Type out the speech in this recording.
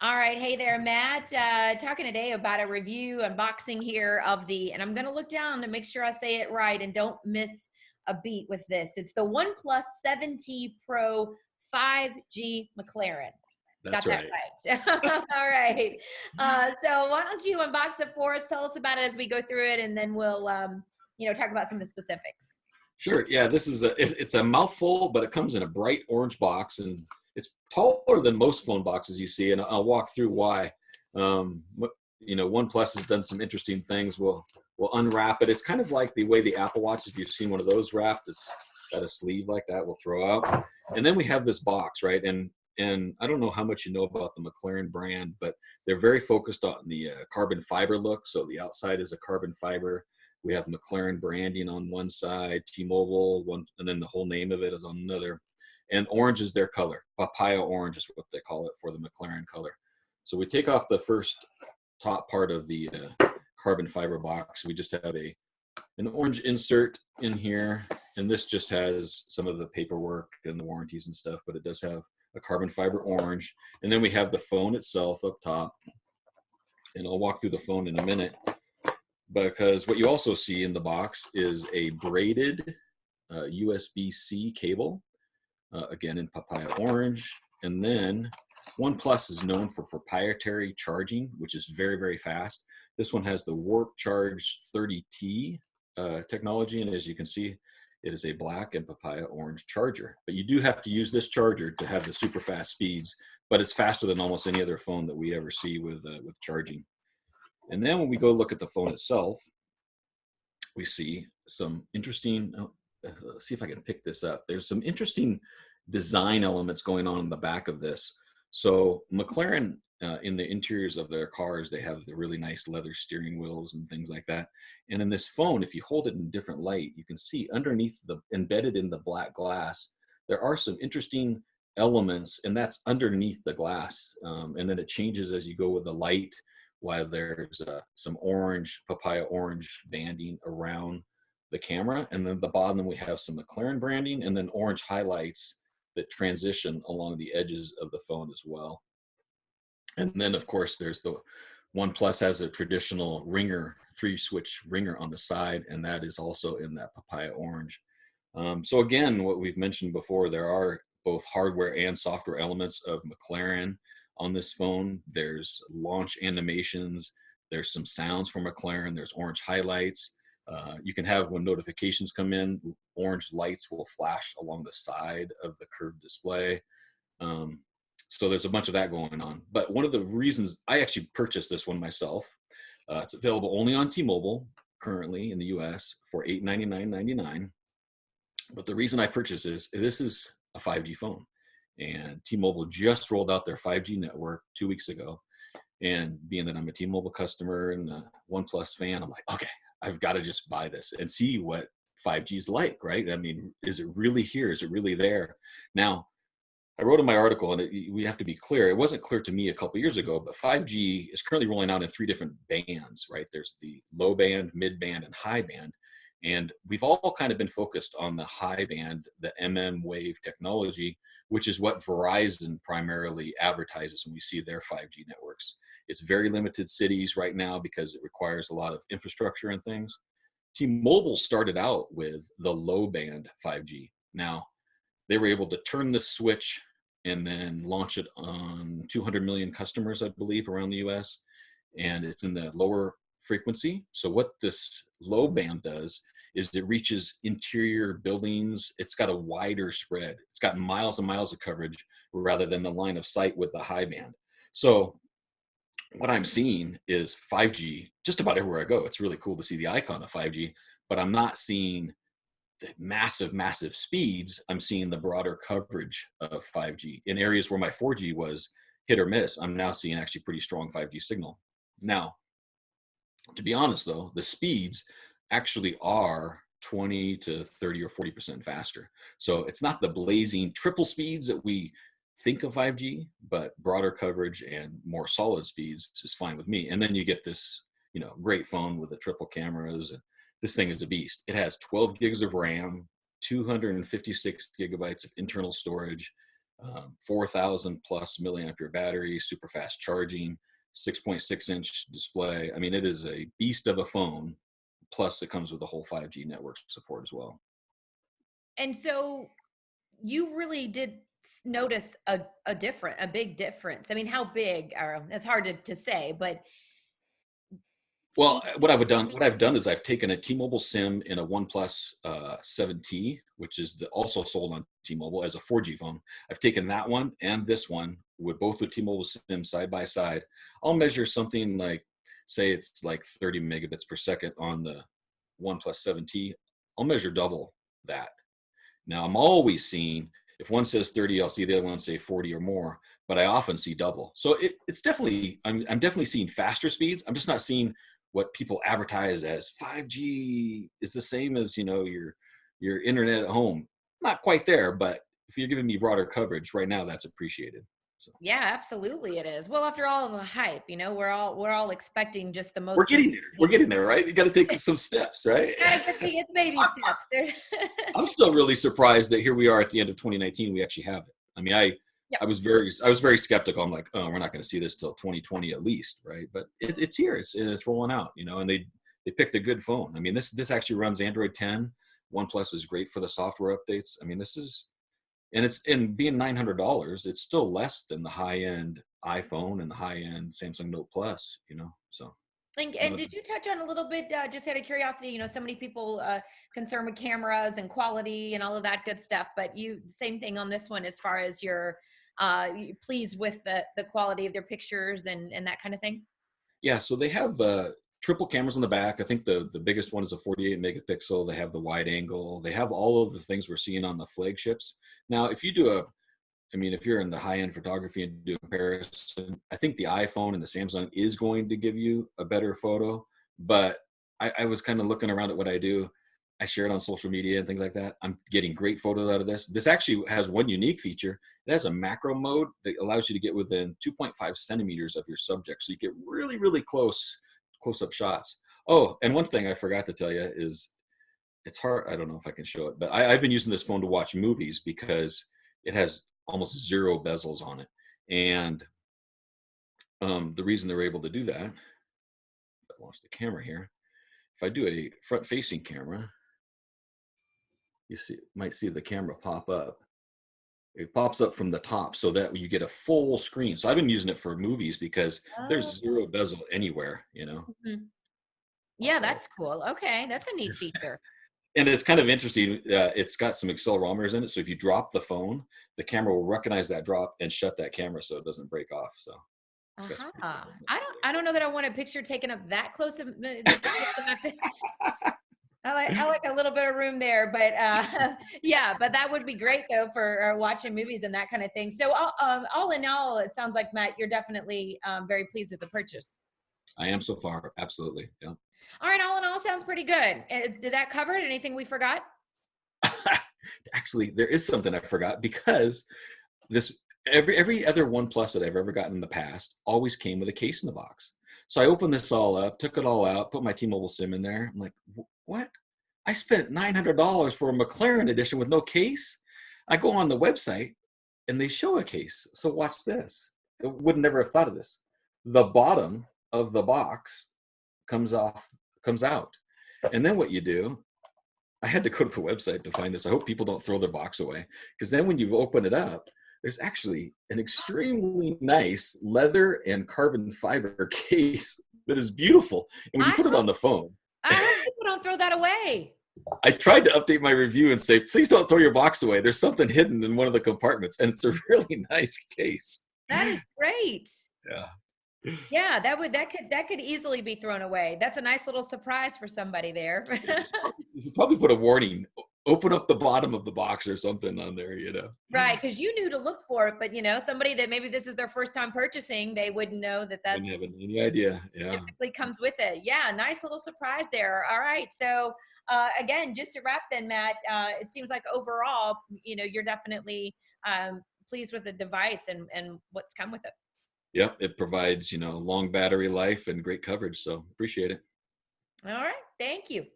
All right. Hey there, Matt. Talking today about a review unboxing here of and I'm going to look down to make sure I say it right and don't miss a beat with this. It's the OnePlus 7T Pro 5G McLaren. That's Got that right. right. All right. So why don't you unbox it for us? Tell us about it as we go through it, and then we'll, talk about some of the specifics. Sure. Yeah, this is it's a mouthful, but it comes in a bright orange box, and it's taller than most phone boxes you see. And I'll walk through why. What OnePlus has done some interesting things. We'll unwrap it. It's kind of like the way the Apple Watch, if you've seen one of those wrapped, it's got a sleeve like that. We'll throw out, and then we have this box, right? And I don't know how much you know about the McLaren brand, but they're very focused on the carbon fiber look. So the outside is a carbon fiber. We have McLaren branding on one side, T-Mobile one, and then the whole name of it is on another. And orange is their color. Papaya orange is what they call it for the McLaren color. So we take off the first top part of the carbon fiber box. We just have an orange insert in here, and this just has some of the paperwork and the warranties and stuff, but it does have a carbon fiber orange. And then we have the phone itself up top, and I'll walk through the phone in a minute, because what you also see in the box is a braided USB-C cable, again in papaya orange. And then OnePlus is known for proprietary charging, which is very, very fast. This one has the Warp Charge 30T technology, and as you can see, it is a black and papaya orange charger. But you do have to use this charger to have the super fast speeds, but it's faster than almost any other phone that we ever see with charging. And then when we go look at the phone itself, we see some interesting, let's see if I can pick this up. There's some interesting design elements going on in the back of this. So McLaren, in the interiors of their cars, they have the really nice leather steering wheels and things like that. And in this phone, if you hold it in different light, you can see underneath embedded in the black glass, there are some interesting elements, and that's underneath the glass. And then it changes as you go with the light, while there's some papaya orange banding around the camera. And then at the bottom, we have some McLaren branding and then orange highlights that transition along the edges of the phone as well. And then, of course, there's the OnePlus has a traditional ringer, 3-switch ringer on the side, and that is also in that papaya orange. So again, what we've mentioned before, there are both hardware and software elements of McLaren on this phone. There's launch animations, there's some sounds from McLaren, there's orange highlights. You can have, when notifications come in, orange lights will flash along the side of the curved display. So there's a bunch of that going on. But one of the reasons I actually purchased this one myself, it's available only on T-Mobile currently in the US for $899.99. But the reason I purchased this is a 5G phone. And T-Mobile just rolled out their 5G network 2 weeks ago. And being that I'm a T-Mobile customer and a OnePlus fan, I'm like, okay, I've got to just buy this and see what 5G is like, right? I mean, is it really here? Is it really there? Now, I wrote in my article, and we have to be clear, it wasn't clear to me a couple years ago, but 5G is currently rolling out in 3 different bands, right? There's the low band, mid band, and high band. And we've all kind of been focused on the high band, the wave technology, which is what Verizon primarily advertises when we see their 5G networks. It's very limited cities right now because it requires a lot of infrastructure and things. T-Mobile started out with the low band 5G. Now, they were able to turn the switch and then launch it on 200 million customers, I believe, around the US. And it's in the lower frequency. So what this low band does is it reaches interior buildings. It's got a wider spread. It's got miles and miles of coverage rather than the line of sight with the high band. So what I'm seeing is 5G just about everywhere I go. It's really cool to see the icon of 5G, but I'm not seeing the massive speeds. I'm seeing the broader coverage of 5G. In areas where my 4G was hit or miss, I'm now seeing actually pretty strong 5G signal. Now, to be honest though, the speeds actually are 20 to 30 or 40% faster. So it's not the blazing triple speeds that we think of 5G, but broader coverage and more solid speeds is fine with me. And then you get this, great phone with the triple cameras. And this thing is a beast. It has 12 gigs of RAM, 256 gigabytes of internal storage. 4,000 plus milliampere battery, super fast charging, 6.6-inch display. I mean, it is a beast of a phone. Plus, it comes with a whole 5G network support as well. And so you really did notice a big difference. I mean, how big? Or it's hard to say, but see, Well, what I've done is I've taken a T-Mobile SIM in a OnePlus 7T, which is also sold on T-Mobile as a 4G phone. I've taken that one and this one with both the T-Mobile SIM side by side. I'll measure something like, say it's like 30 megabits per second on the OnePlus 7T. I'll measure double that. Now I'm always seeing, if one says 30, I'll see the other one say 40 or more, but I often see double. So it's definitely, I'm definitely seeing faster speeds. I'm just not seeing what people advertise as 5G is the same as, your internet at home. Not quite there, but if you're giving me broader coverage right now, that's appreciated. So yeah, absolutely it is. Well, after all of the hype, we're all expecting just the we're most. getting there. We're getting there, right? You got to take some steps, right? It's baby steps. I'm still really surprised that here we are at the end of 2019. We actually have it. I mean, Yep. I was very skeptical. I'm like, oh, we're not going to see this till 2020 at least, right? But it's here. It's rolling out, and they picked a good phone. I mean, this actually runs Android 10. OnePlus is great for the software updates. I mean, and being $900, it's still less than the high end iPhone and the high end Samsung Note Plus, So. And did you touch on a little bit, just out of curiosity, so many people concerned with cameras and quality and all of that good stuff, but same thing on this one as far as you pleased with the quality of their pictures and that kind of thing? Yeah, so they have triple cameras on the back. I think the biggest one is a 48 megapixel. They have the wide angle. They have all of the things we're seeing on the flagships. Now, if you're in the high end photography and do a comparison, I think the iPhone and the Samsung is going to give you a better photo. But I was kind of looking around at what I do. I share it on social media and things like that. I'm getting great photos out of this. This actually has one unique feature. It has a macro mode that allows you to get within 2.5 centimeters of your subject. So you get really, really close-up shots. Oh, and one thing I forgot to tell you is it's hard. I don't know if I can show it, but I've been using this phone to watch movies because it has almost zero bezels on it. And the reason they're able to do that, I launch the camera here. If I do a front-facing camera, might see the camera pop up. It pops up from the top so that you get a full screen. So I've been using it for movies because there's Oh, zero bezel anywhere, mhm. Yeah, that's cool. Okay, that's a neat feature. And it's kind of interesting. It's got some accelerometers in it. So if you drop the phone, the camera will recognize that drop and shut that camera so it doesn't break off. So it's got some pretty Uh-huh. cool. I don't know that I want a picture taken up that close of I like a little bit of room there, but yeah, but that would be great though for watching movies and that kind of thing. So all in all, it sounds like, Matt, you're definitely very pleased with the purchase. I am so far. Absolutely. Yeah. All right, all in all, sounds pretty good. Did that cover it? Anything we forgot? Actually, there is something I forgot because this every other OnePlus that I've ever gotten in the past always came with a case in the box. So I opened this all up, took it all out, put my T-Mobile SIM in there. I'm like, what? I spent $900 for a McLaren edition with no case. I go on the website and they show a case. So watch this. I would never have thought of this. The bottom of the box comes out. And then what you do, I had to go to the website to find this. I hope people don't throw their box away because then when you open it up, there's actually an extremely nice leather and carbon fiber case that is beautiful. And when you I put it hope on the phone, I hope people don't throw that away. I tried to update my review and say, please don't throw your box away. There's something hidden in one of the compartments. And it's a really nice case. That is great. Yeah. Yeah, that could easily be thrown away. That's a nice little surprise for somebody there. You should probably put a warning. Open up the bottom of the box or something on there. Right, because you knew to look for it, but somebody that maybe this is their first time purchasing, they wouldn't know that Wouldn't that's have any idea. Yeah. typically comes with it. Yeah, nice little surprise there. All right, so again, just to wrap then, Matt, it seems like overall, you're definitely pleased with the device and what's come with it. Yep. It provides, long battery life and great coverage. So appreciate it. All right, thank you.